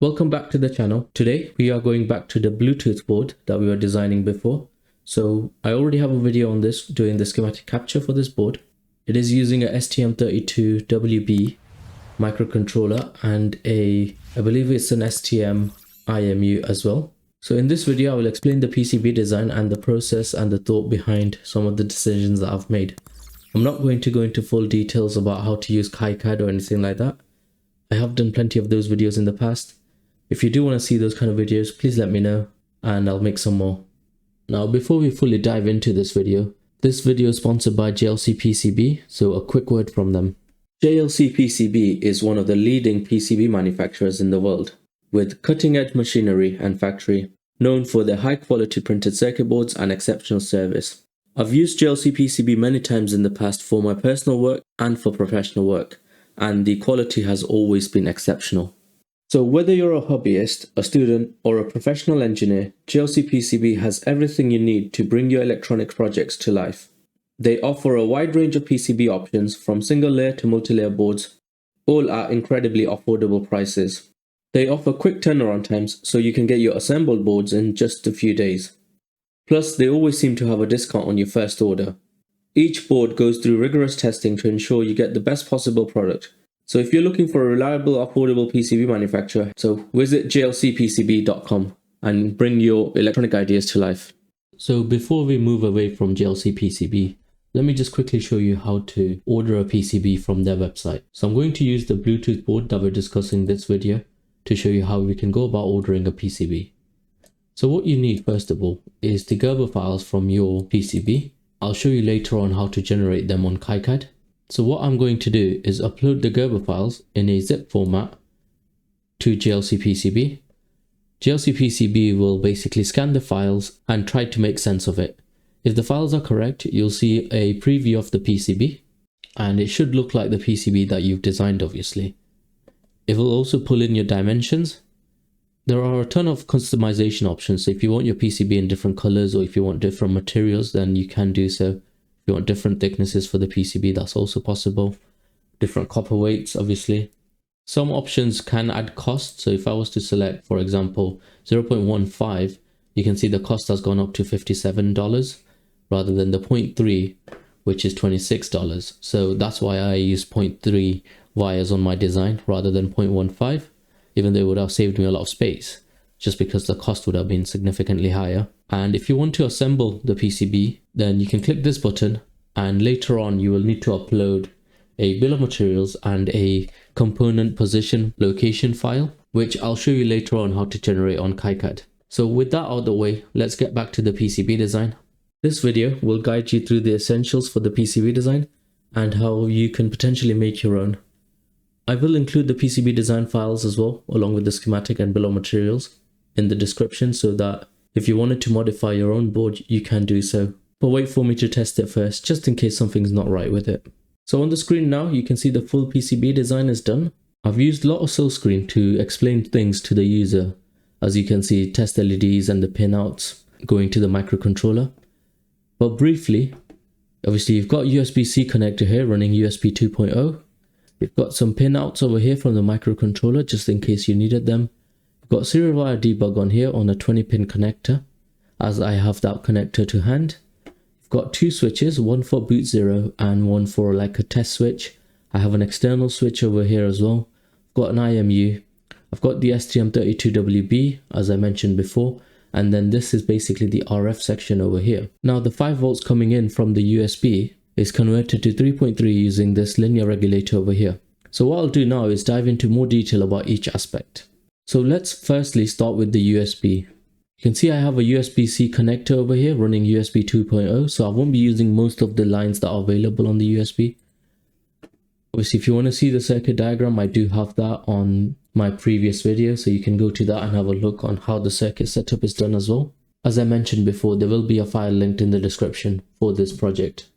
Welcome back to the channel. Today we are going back to the Bluetooth board that we were designing before. So I already have a video on this, doing the schematic capture for this board. It is using a STM32WB microcontroller and I believe it's an STM IMU as well. So in this video I will explain the PCB design and the process and the thought behind some of the decisions that I've made. I'm not going to go into full details about how to use KiCAD or anything like that. I have done plenty of those videos in the past. If you do want to see those kind of videos, please let me know and I'll make some more. Now, before we fully dive into this video is sponsored by JLCPCB, so a quick word from them. JLCPCB is one of the leading PCB manufacturers in the world, with cutting-edge machinery and factory, known for their high-quality printed circuit boards and exceptional service. I've used JLCPCB many times in the past for my personal work and for professional work, and the quality has always been exceptional. So whether you're a hobbyist, a student, or a professional engineer, JLCPCB has everything you need to bring your electronics projects to life. They offer a wide range of PCB options from single layer to multi-layer boards, all at incredibly affordable prices. They offer quick turnaround times so you can get your assembled boards in just a few days. Plus, they always seem to have a discount on your first order. Each board goes through rigorous testing to ensure you get the best possible product. So if you're looking for a reliable, affordable PCB manufacturer, so visit JLCPCB.com and bring your electronic ideas to life. So before we move away from JLCPCB, let me just quickly show you how to order a PCB from their website. So I'm going to use the Bluetooth board that we're discussing in this video to show you how we can go about ordering a PCB. So what you need first of all is the Gerber files from your PCB. I'll show you later on how to generate them on KiCAD. So what I'm going to do is upload the Gerber files in a zip format to JLCPCB. JLCPCB will basically scan the files and try to make sense of it. If the files are correct, you'll see a preview of the PCB and it should look like the PCB that you've designed, obviously. It will also pull in your dimensions. There are a ton of customization options. So if you want your PCB in different colors or if you want different materials, then you can do so. If you want different thicknesses for the PCB, that's also possible. Different copper weights, obviously. Some options can add cost. So if I was to select, for example, 0.15, you can see the cost has gone up to $57 rather than the 0.3, which is $26. So that's why I use 0.3 wires on my design rather than 0.15, even though it would have saved me a lot of space, just because the cost would have been significantly higher. And if you want to assemble the PCB, then you can click this button and later on you will need to upload a bill of materials and a component position location file, which I'll show you later on how to generate on KiCAD. So with that out of the way, let's get back to the PCB design. This video will guide you through the essentials for the PCB design and how you can potentially make your own. I will include the PCB design files as well, along with the schematic and bill of materials in the description, so that if you wanted to modify your own board, you can do so. But wait for me to test it first, just in case something's not right with it. So on the screen now, you can see the full PCB design is done. I've used a lot of silkscreen to explain things to the user. As you can see, test LEDs and the pinouts going to the microcontroller. But briefly, obviously you've got USB-C connector here running USB 2.0. We've got some pinouts over here from the microcontroller, just in case you needed them. Got serial wire debug on here on a 20-pin connector, as I have that connector to hand. I've got two switches, one for boot 0 and one for like a test switch. I have an external switch over here as well. I've got an IMU. I've got the STM32WB, as I mentioned before, and then this is basically the RF section over here. Now the 5 volts coming in from the USB is converted to 3.3 using this linear regulator over here. So what I'll do now is dive into more detail about each aspect. So let's firstly start with the USB. You can see I have a USB-C connector over here running USB 2.0, so I won't be using most of the lines that are available on the USB. Obviously, if you want to see the circuit diagram, I do have that on my previous video, so you can go to that and have a look on how the circuit setup is done as well. As I mentioned before, there will be a file linked in the description for this project.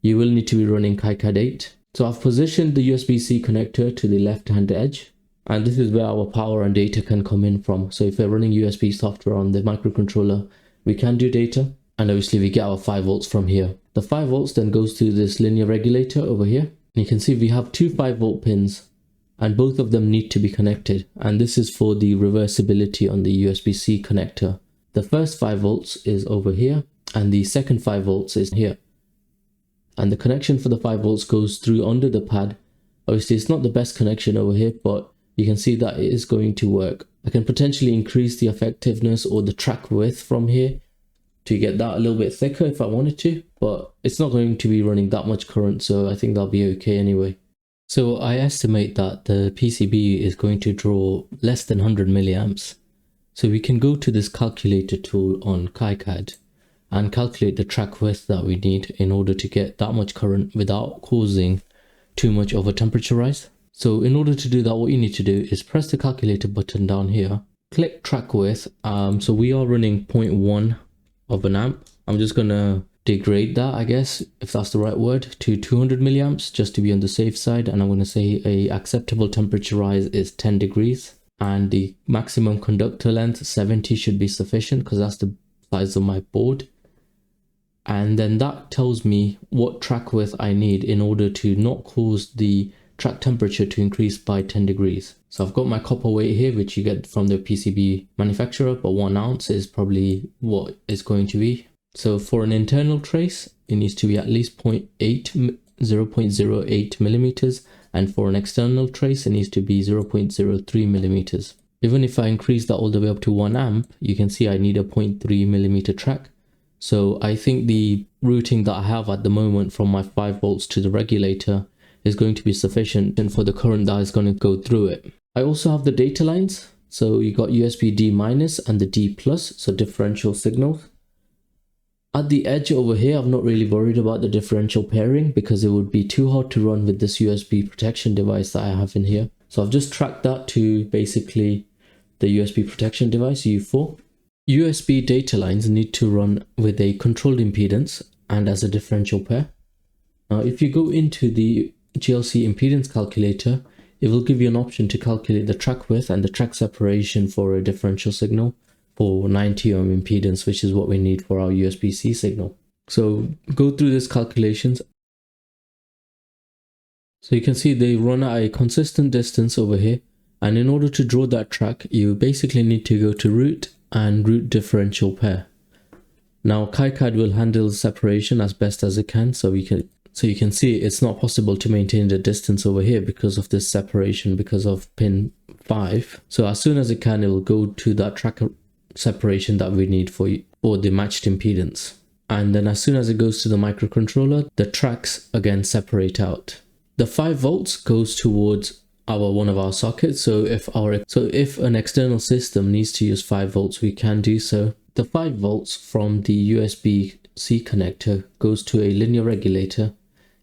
You will need to be running KiCAD 8. So I've positioned the USB-C connector to the left-hand edge. And this is where our power and data can come in from. So if we're running USB software on the microcontroller, we can do data. And obviously we get our 5 volts from here. The 5 volts then goes to this linear regulator over here. And you can see we have two 5 volt pins and both of them need to be connected, and this is for the reversibility on the USB-C connector. The first 5 volts is over here and the second 5 volts is here, and the connection for the 5 volts goes through under the pad. Obviously it's not the best connection over here, but you can see that it is going to work. I can potentially increase the effectiveness or the track width from here to get that a little bit thicker if I wanted to, but it's not going to be running that much current, so I think that'll be okay anyway. So I estimate that the PCB is going to draw less than 100 milliamps. So we can go to this calculator tool on KiCAD and calculate the track width that we need in order to get that much current without causing too much of a temperature rise. So in order to do that, what you need to do is press the calculator button down here, click track width. So we are running 0.1 of an amp. I'm just gonna degrade that, I guess, if that's the right word, to 200 milliamps just to be on the safe side, and I'm going to say a acceptable temperature rise is 10 degrees, and the maximum conductor length 70 should be sufficient because that's the size of my board. And then that tells me what track width I need in order to not cause the track temperature to increase by 10 degrees. So I've got my copper weight here, which you get from the PCB manufacturer, but 1 ounce is probably what it's going to be. So for an internal trace, it needs to be at least 0.08 millimeters, and for an external trace, it needs to be 0.03 millimeters. Even if I increase that all the way up to 1 amp, you can see I need a 0.3 millimeter track. So I think the routing that I have at the moment from my 5 volts to the regulator is going to be sufficient and for the current that is going to go through it. I also have the data lines. So you got USB D- and the D+, so differential signals. At the edge over here, I'm not really worried about the differential pairing because it would be too hard to run with this USB protection device that I have in here. So I've just tracked that to basically the USB protection device, U4. USB data lines need to run with a controlled impedance and as a differential pair. Now, if you go into the JLC impedance calculator, it will give you an option to calculate the track width and the track separation for a differential signal for 90 ohm impedance, which is what we need for our USB-C signal. So go through these calculations. So you can see they run at a consistent distance over here, and in order to draw that track, you basically need to go to root and root differential pair. Now KiCAD will handle separation as best as it can, so you can see it's not possible to maintain the distance over here because of this separation because of pin 5. So as soon as it can, it will go to that track separation that we need for the matched impedance, and then as soon as it goes to the microcontroller, the tracks again separate out. The 5 volts goes towards one of our sockets, so if an external system needs to use 5 volts, we can do so. The 5 volts from the USB-C connector goes to a linear regulator.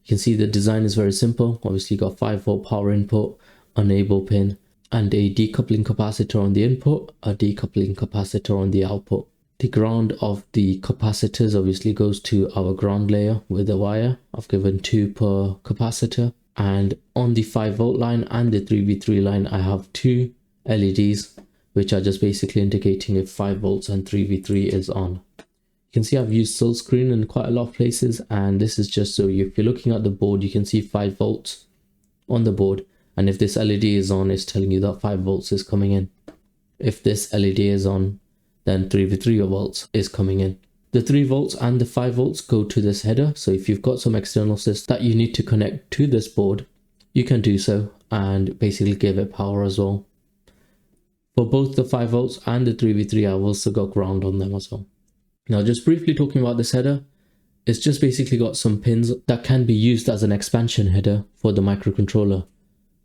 You can see the design is very simple. Obviously you got 5 volt power input, enable pin, and a decoupling capacitor on the input, a decoupling capacitor on the output. The ground of the capacitors obviously goes to our ground layer with a wire. I've given 2 per capacitor, and on the 5 volt line and the 3v3 line I have 2 LEDs which are just basically indicating if 5 volts and 3v3 is on. You can see I've used full screen in quite a lot of places, and this is just so if you're looking at the board, you can see 5 volts on the board, and if this LED is on, it's telling you that 5 volts is coming in. If this LED is on, then 3v3 volts is coming in. The 3 volts and the 5 volts go to this header, so if you've got some external system that you need to connect to this board, you can do so and basically give it power as well. For both the 5 volts and the 3v3, I've also got ground on them as well. Now just briefly talking about this header, it's just basically got some pins that can be used as an expansion header for the microcontroller.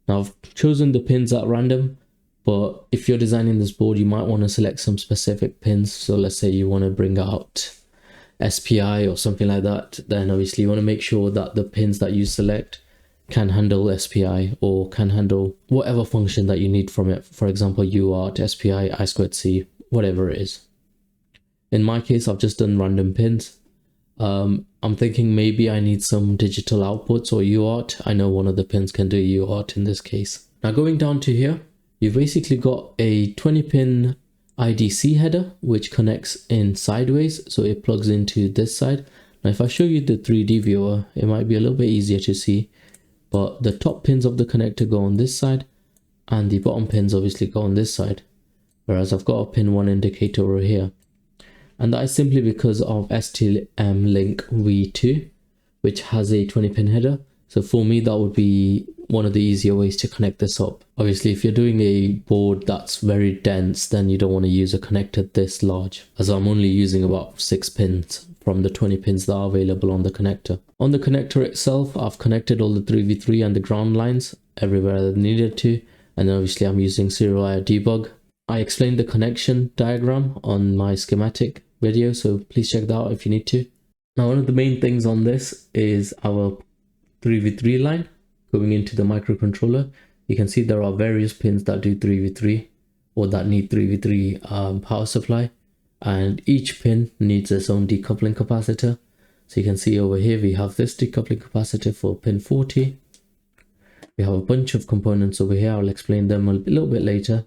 Now I've chosen the pins at random, but if you're designing this board, you might want to select some specific pins. So let's say you want to bring out SPI or something like that, then obviously you want to make sure that the pins that you select can handle SPI or can handle whatever function that you need from it. For example, UART, SPI, I2C, whatever it is. In my case, I've just done random pins. I'm thinking maybe I need some digital outputs or UART. I know one of the pins can do UART in this case. Now going down to here, you've basically got a 20 pin IDC header which connects in sideways, so it plugs into this side. Now if I show you the 3D viewer, it might be a little bit easier to see, but the top pins of the connector go on this side and the bottom pins obviously go on this side, whereas I've got a pin 1 indicator over here. And that is simply because of STM Link V2, which has a 20 pin header. So for me, that would be one of the easier ways to connect this up. Obviously, if you're doing a board that's very dense, then you don't want to use a connector this large, as I'm only using about 6 pins from the 20 pins that are available on the connector. On the connector itself, I've connected all the 3v3 and the ground lines everywhere that needed to, and then obviously I'm using serial wire debug. I explained the connection diagram on my schematic video, so please check that out if you need to. Now, one of the main things on this is our 3v3 line going into the microcontroller. You can see there are various pins that do 3v3 or that need 3v3 power supply, and each pin needs its own decoupling capacitor. So you can see over here we have this decoupling capacitor for pin 40. We have a bunch of components over here. I'll explain them a little bit later.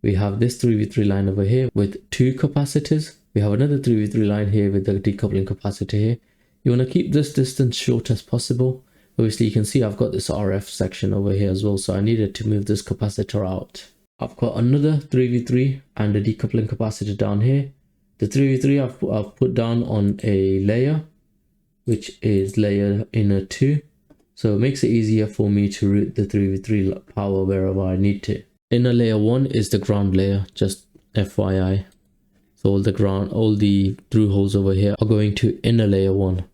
We have this 3v3 line over here with 2 capacitors. We have another 3v3 line here with the decoupling capacitor here. You want to keep this distance short as possible. Obviously you can see I've got this RF section over here as well, so I needed to move this capacitor out. I've got another 3v3 and a decoupling capacitor down here. The 3v3 I've put down on a layer, which is layer inner 2. So it makes it easier for me to route the 3v3 power wherever I need to. Inner layer 1 is the ground layer, just FYI. So all the through holes over here are going to inner layer 1.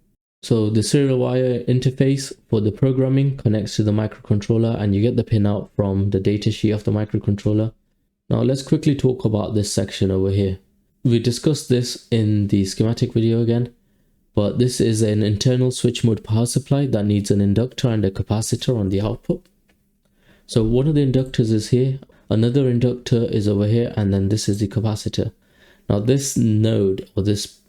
So the serial wire interface for the programming connects to the microcontroller, and you get the pin out from the datasheet of the microcontroller. Now let's quickly talk about this section over here. We discussed this in the schematic video again, but this is an internal switch mode power supply that needs an inductor and a capacitor on the output. So one of the inductors is here, another inductor is over here, and then this is the capacitor. Now this node, or this,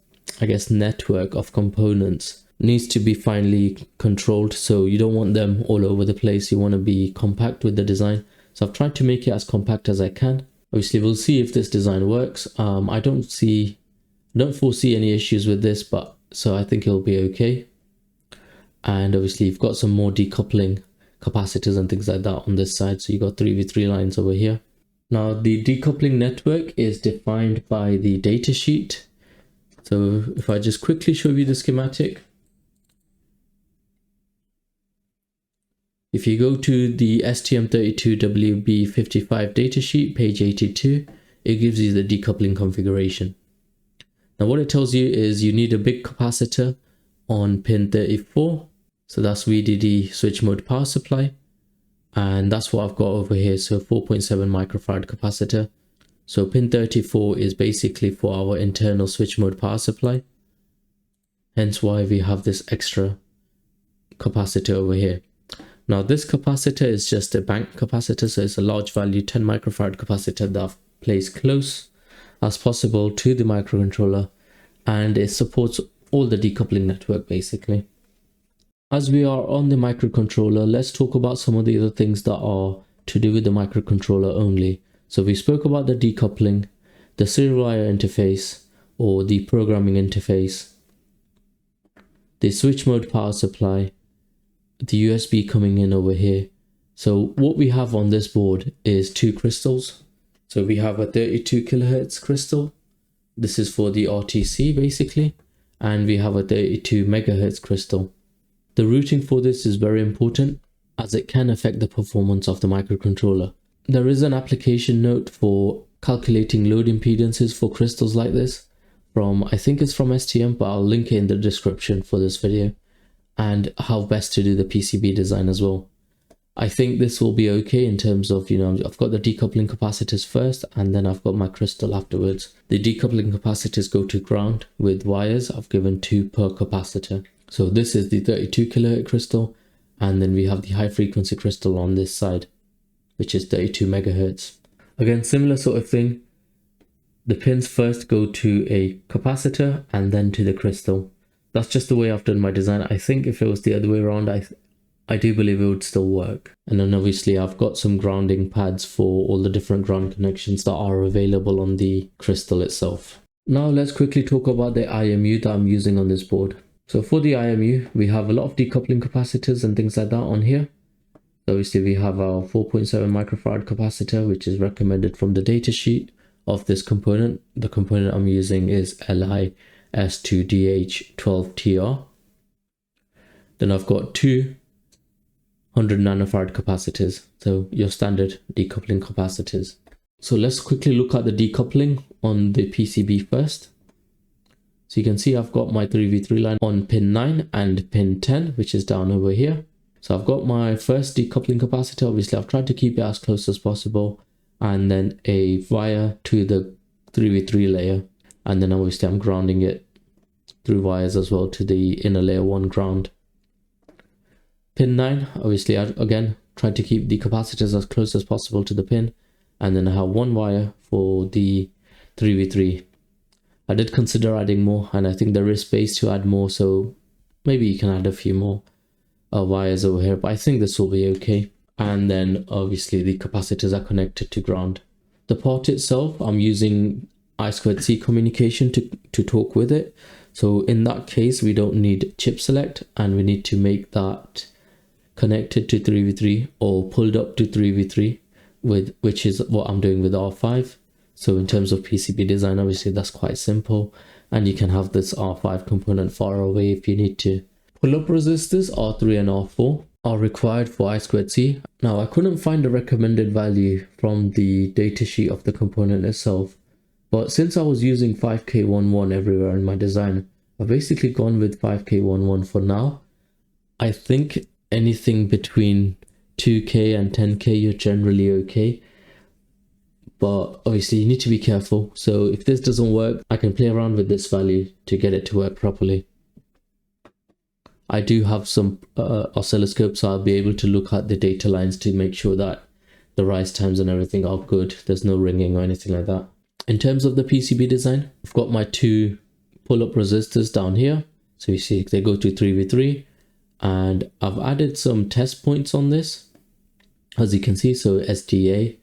I guess, network of components needs to be finely controlled. So you don't want them all over the place. You want to be compact with the design. So I've tried to make it as compact as I can. Obviously we'll see if this design works. I don't foresee any issues with this, but so I think it'll be okay. And obviously you've got some more decoupling capacitors and things like that on this side. So you got 3v3 lines over here. Now the decoupling network is defined by the datasheet. So if I just quickly show you the schematic. If you go to the STM32WB 55 datasheet, page 82, it gives you the decoupling configuration. Now what it tells you is you need a big capacitor on pin 34. So that's VDD switch mode power supply. And that's what I've got over here. So 4.7 microfarad capacitor. So pin 34 is basically for our internal switch mode power supply. Hence why we have this extra capacitor over here. Now this capacitor is just a bank capacitor. So it's a large value 10 microfarad capacitor that I've placed close as possible to the microcontroller. And it supports all the decoupling network basically. As we are on the microcontroller, let's talk about some of the other things that are to do with the microcontroller only. So we spoke about the decoupling, the serial wire interface or the programming interface, the switch mode power supply, the USB coming in over here. So what we have on this board is 2 crystals. So we have a 32 kilohertz crystal. This is for the RTC basically. And we have a 32 megahertz crystal. The routing for this is very important as it can affect the performance of the microcontroller. There is an application note for calculating load impedances for crystals like this I think it's from STM, but I'll link it in the description for this video, and how best to do the PCB design as well. I think this will be okay in terms of, I've got the decoupling capacitors first and then I've got my crystal afterwards. The decoupling capacitors go to ground with wires. I've given 2 per capacitor. So this is the 32 kilohertz crystal, and then we have the high frequency crystal on this side, which is 32 megahertz. Again, similar sort of thing. The pins first go to a capacitor and then to the crystal. That's just the way I've done my design. I think if it was the other way around, I do believe it would still work. And then obviously I've got some grounding pads for all the different ground connections that are available on the crystal itself. Now let's quickly talk about the IMU that I'm using on this board. So for the IMU, we have a lot of decoupling capacitors and things like that on here. So obviously we have our 4.7 microfarad capacitor, which is recommended from the data sheet of this component. The component I'm using is LiS2DH12TR. Then I've got two 100 nanofarad capacitors, so your standard decoupling capacitors. So let's quickly look at the decoupling on the PCB first. So you can see I've got my 3v3 line on pin 9 and pin 10, which is down over here. So I've got my first decoupling capacitor. Obviously I've tried to keep it as close as possible, and then a wire to the 3v3 layer, and then obviously I'm grounding it through wires as well to the inner layer 1 ground. Pin 9, obviously I again tried to keep the capacitors as close as possible to the pin, and then I have one wire for the 3v3. I did consider adding more, and I think there is space to add more, so maybe you can add a few more wires over here, but I think this will be okay. And then obviously the capacitors are connected to ground. The port itself, I'm using I2C communication to talk with it. So in that case, we don't need chip select, and we need to make that connected to 3v3 or pulled up to 3v3, which is what I'm doing with R5. So in terms of PCB design, obviously that's quite simple, and you can have this R5 component far away if you need to. Pull-up resistors R3 and R4 are required for I2C. Now I couldn't find a recommended value from the datasheet of the component itself, but since I was using 5K11 everywhere in my design, I've basically gone with 5K11 for now. I think anything between 2K and 10K you're generally okay, but obviously you need to be careful. So if this doesn't work, I can play around with this value to get it to work properly. I do have some oscilloscopes, so I'll be able to look at the data lines to make sure that the rise times and everything are good. There's no ringing or anything like that. In terms of the PCB design, I've got my two pull-up resistors down here. So you see they go to 3v3, and I've added some test points on this, as you can see, so SDA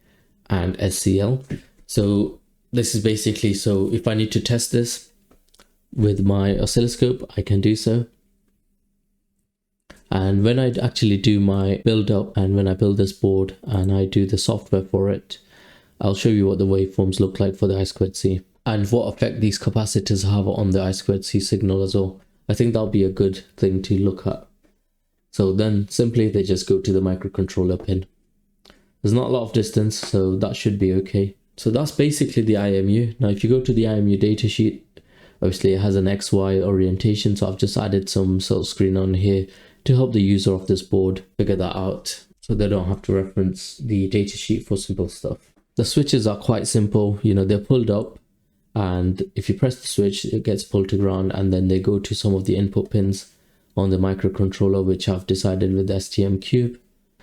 and SCL. So this is basically, so if I need to test this with my oscilloscope, I can do so. And when I actually do my build up, and when I build this board and I do the software for it, I'll show you what the waveforms look like for the I2C and what effect these capacitors have on the I2C signal as well. I think that'll be a good thing to look at. So then simply they just go to the microcontroller pin. There's not a lot of distance, so that should be okay. So that's basically the IMU. Now if you go to the IMU datasheet, obviously it has an XY orientation, so I've just added some silk screen on here to help the user of this board figure that out, so they don't have to reference the datasheet for simple stuff. The switches are quite simple, you know, they're pulled up, and if you press the switch, it gets pulled to ground, and then they go to some of the input pins on the microcontroller, which I've decided with STM Cube.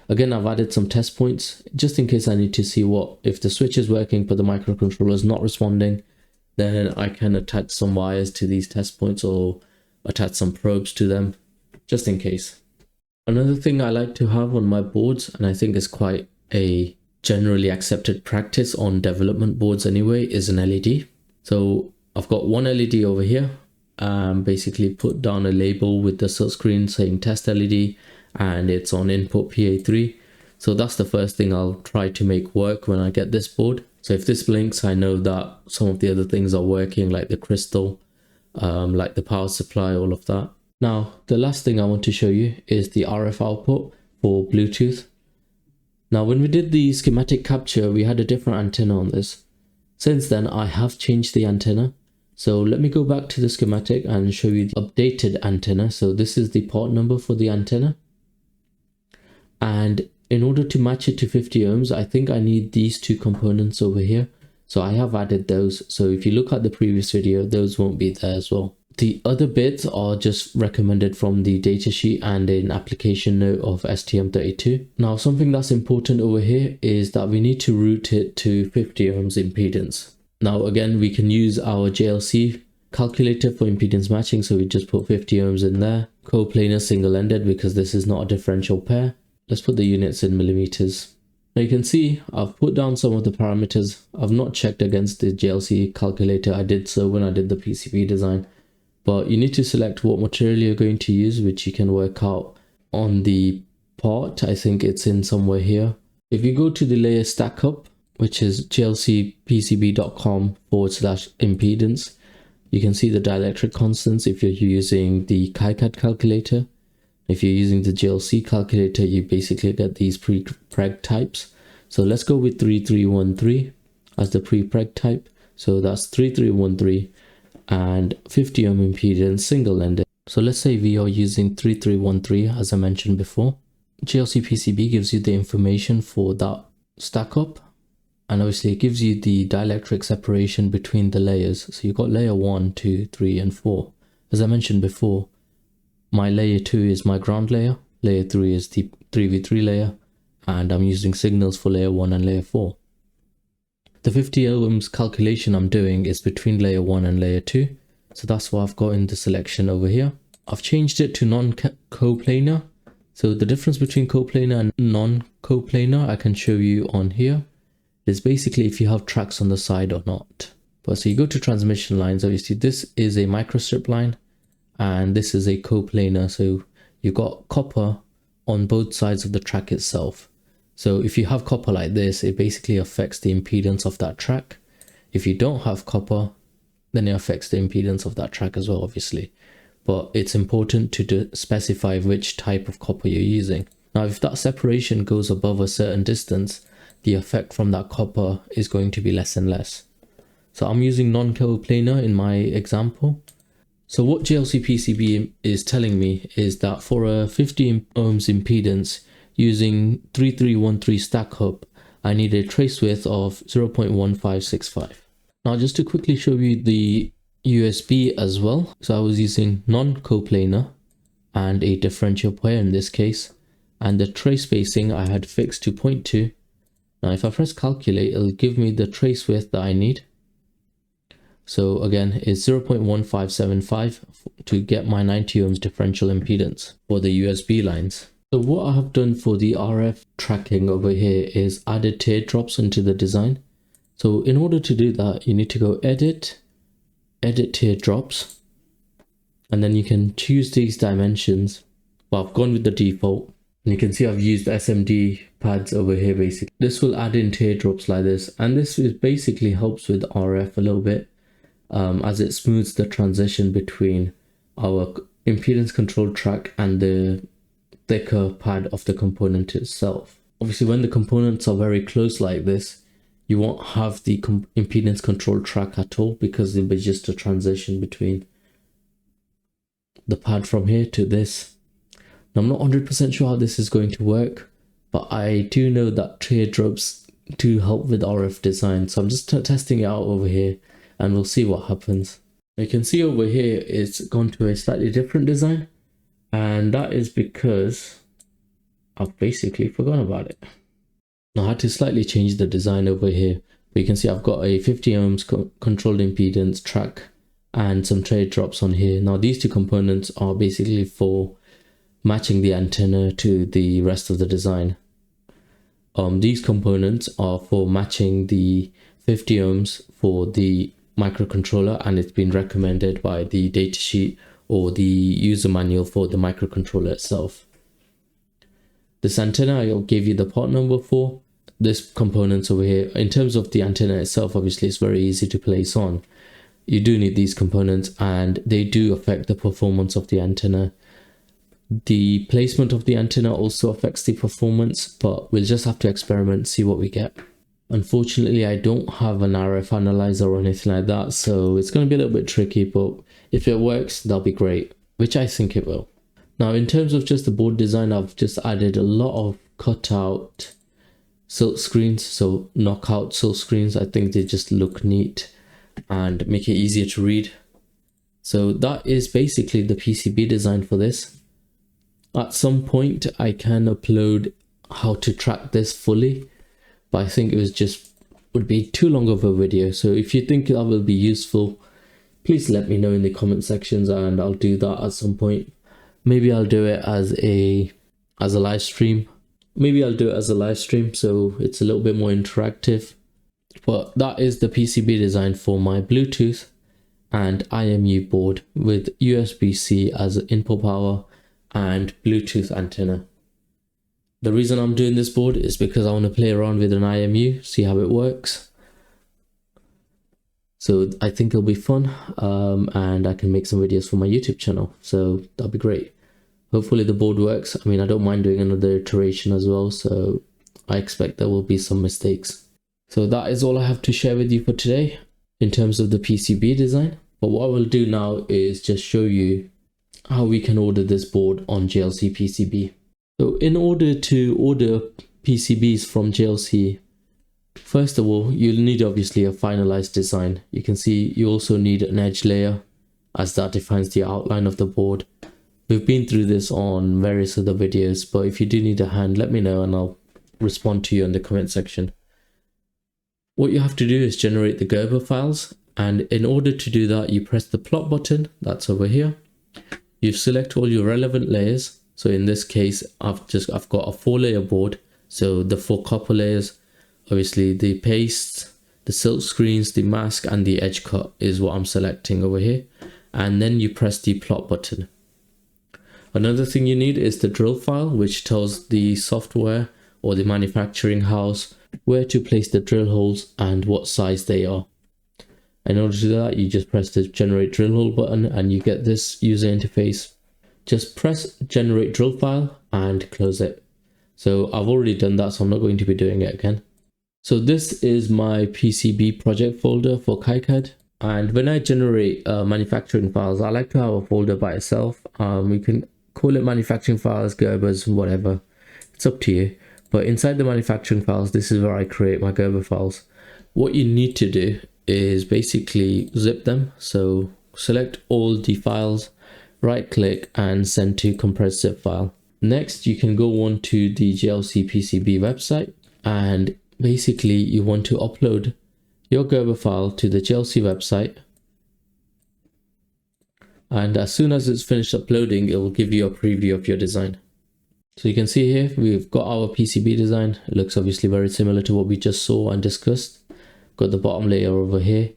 Again, I've added some test points just in case I need to see what, if the switch is working but the microcontroller is not responding, then I can attach some wires to these test points or attach some probes to them, just in case. Another thing I like to have on my boards, and I think is quite a generally accepted practice on development boards anyway, is an LED. So I've got one LED over here, basically put down a label with the silk screen saying test LED, and it's on input PA3. So that's the first thing I'll try to make work when I get this board. So if this blinks, I know that some of the other things are working, like the crystal, like the power supply, all of that. Now, the last thing I want to show you is the RF output for Bluetooth. Now, when we did the schematic capture, we had a different antenna on this. Since then, I have changed the antenna. So let me go back to the schematic and show you the updated antenna. So this is the port number for the antenna. And in order to match it to 50 ohms, I think I need these two components over here. So I have added those. So if you look at the previous video, those won't be there as well. The other bits are just recommended from the datasheet and an application note of STM32. Now, something that's important over here is that we need to route it to 50 ohms impedance. Now, again, we can use our JLC calculator for impedance matching. So we just put 50 ohms in there. Coplanar single-ended because this is not a differential pair. Let's put the units in millimeters. Now you can see I've put down some of the parameters. I've not checked against the JLC calculator. I did so when I did the PCB design. But you need to select what material you're going to use, which you can work out on the part. I think it's in somewhere here. If you go to the layer stack up, which is JLCPCB.com/impedance, you can see the dielectric constants if you're using the KiCAD calculator. If you're using the JLC calculator, you basically get these pre-preg types. So let's go with 3313 as the pre-preg type. So that's 3313 and 50 ohm impedance single-ended. So let's say we are using 3313 as I mentioned before. JLCPCB gives you the information for that stack up, and obviously it gives you the dielectric separation between the layers. So you've got layer 1, 2, 3 and 4. As I mentioned before, my layer 2 is my ground layer, layer 3 is the 3v3 layer, and I'm using signals for layer 1 and layer 4. The 50 ohms calculation I'm doing is between layer 1 and layer 2. So that's why I've got in the selection over here. I've changed it to non-coplanar. So the difference between coplanar and non-coplanar I can show you on here. Is basically if you have tracks on the side or not. But so you go to transmission lines, obviously this is a microstrip line and this is a coplanar. So you've got copper on both sides of the track itself. So if you have copper like this, it basically affects the impedance of that track. If you don't have copper, then it affects the impedance of that track as well, obviously. But it's important to specify which type of copper you're using. Now, if that separation goes above a certain distance, the effect from that copper is going to be less and less. So I'm using non-coplanar in my example. So what JLCPCB is telling me is that for a 50 ohms impedance using 3313 stack up, I need a trace width of 0.1565. Now just to quickly show you the USB as well. So I was using non-coplanar and a differential pair in this case, and the trace spacing I had fixed to 0.2. Now if I press calculate, it'll give me the trace width that I need. So again, it's 0.1575 to get my 90 ohms differential impedance for the USB lines. So what I have done for the RF tracking over here is added teardrops into the design. So in order to do that, you need to go edit teardrops, and then you can choose these dimensions. Well, I've gone with the default, and you can see I've used SMD pads over here basically. This will add in teardrops like this, and this is basically helps with RF a little bit as it smooths the transition between our impedance control track and the thicker pad of the component itself. Obviously when the components are very close like this, you won't have the impedance control track at all, because it'll be just a transition between the pad from here to this. Now I'm not 100% sure how this is going to work, but I do know that teardrops do help with RF design, so I'm just testing it out over here and we'll see what happens. You can see over here it's gone to a slightly different design, and that is because I've basically forgotten about it. Now I had to slightly change the design over here, but you can see I've got a 50 ohms controlled impedance track and some teardrops on here. Now these two components are basically for matching the antenna to the rest of the design. These components are for matching the 50 ohms for the microcontroller, and it's been recommended by the datasheet or the user manual for the microcontroller itself. This antenna I gave you the part number for. This components over here, in terms of the antenna itself, obviously it's very easy to place on. You do need these components and they do affect the performance of the antenna. The placement of the antenna also affects the performance, but we'll just have to experiment, see what we get. Unfortunately, I don't have an RF analyzer or anything like that, so it's going to be a little bit tricky, but if it works, that'll be great, which I think it will. Now, in terms of just the board design, I've just added a lot of cutout silk screens, so knockout silk screens. I think they just look neat and make it easier to read. So that is basically the PCB design for this. At some point, I can upload how to track this fully, but I think would be too long of a video. So if you think that will be useful, please let me know in the comment sections and I'll do that at some point. Maybe I'll do it as a live stream. So it's a little bit more interactive. But that is the PCB design for my Bluetooth and IMU board with USB-C as input power and Bluetooth antenna. The reason I'm doing this board is because I want to play around with an IMU, see how it works. So I think it'll be fun, and I can make some videos for my YouTube channel. So that'll be great. Hopefully the board works. I mean, I don't mind doing another iteration as well. So I expect there will be some mistakes. So that is all I have to share with you for today in terms of the PCB design. But what I will do now is just show you how we can order this board on JLCPCB. So in order to order PCBs from JLC, first of all, you'll need obviously a finalized design. You can see you also need an edge layer, as that defines the outline of the board. We've been through this on various other videos, but if you do need a hand, let me know and I'll respond to you in the comment section. What you have to do is generate the Gerber files, and in order to do that, you press the plot button that's over here. You select all your relevant layers. So in this case, I've got a 4-layer board. So the 4 copper layers, obviously the pastes, the silk screens, the mask, and the edge cut is what I'm selecting over here. And then you press the plot button. Another thing you need is the drill file, which tells the software or the manufacturing house where to place the drill holes and what size they are. In order to do that, you just press the generate drill hole button and you get this user interface. Just press generate drill file and close it. So I've already done that, so I'm not going to be doing it again. So this is my PCB project folder for KiCAD. And when I generate manufacturing files, I like to have a folder by itself. We can call it manufacturing files, Gerbers, whatever. It's up to you. But inside the manufacturing files, this is where I create my Gerber files. What you need to do is basically zip them. So select all the files, right click and send to compressed zip file. Next, you can go on to the JLCPCB website, and basically you want to upload your Gerber file to the JLC website. And as soon as it's finished uploading, it will give you a preview of your design. So you can see here, we've got our PCB design. It looks obviously very similar to what we just saw and discussed. Got the bottom layer over here,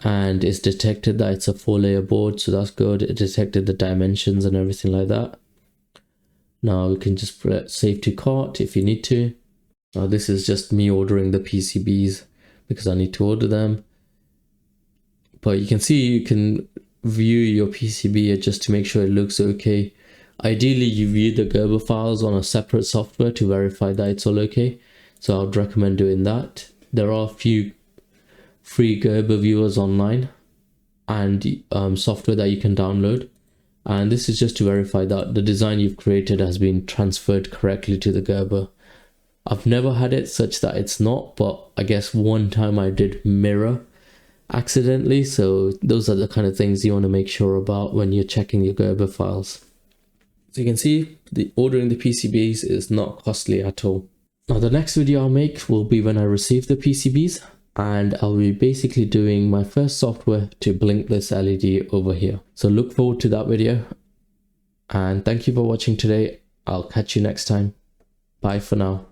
and it's detected that it's a 4-layer board, so that's good. It detected the dimensions and everything like that. Now we can just press save to cart if you need to. Now this is just me ordering the PCBs because I need to order them. But you can see you can view your PCB just to make sure it looks okay. Ideally, you view the Gerber files on a separate software to verify that it's all okay. So I would recommend doing that. There are a few free Gerber viewers online and software that you can download. And this is just to verify that the design you've created has been transferred correctly to the Gerber. I've never had it such that it's not, but I guess one time I did mirror accidentally. So those are the kind of things you want to make sure about when you're checking your Gerber files. So you can see the ordering the PCBs is not costly at all. Now the next video I'll make will be when I receive the PCBs, and I'll be basically doing my first software to blink this LED over here. So look forward to that video, and thank you for watching today. I'll catch you next time. Bye for now.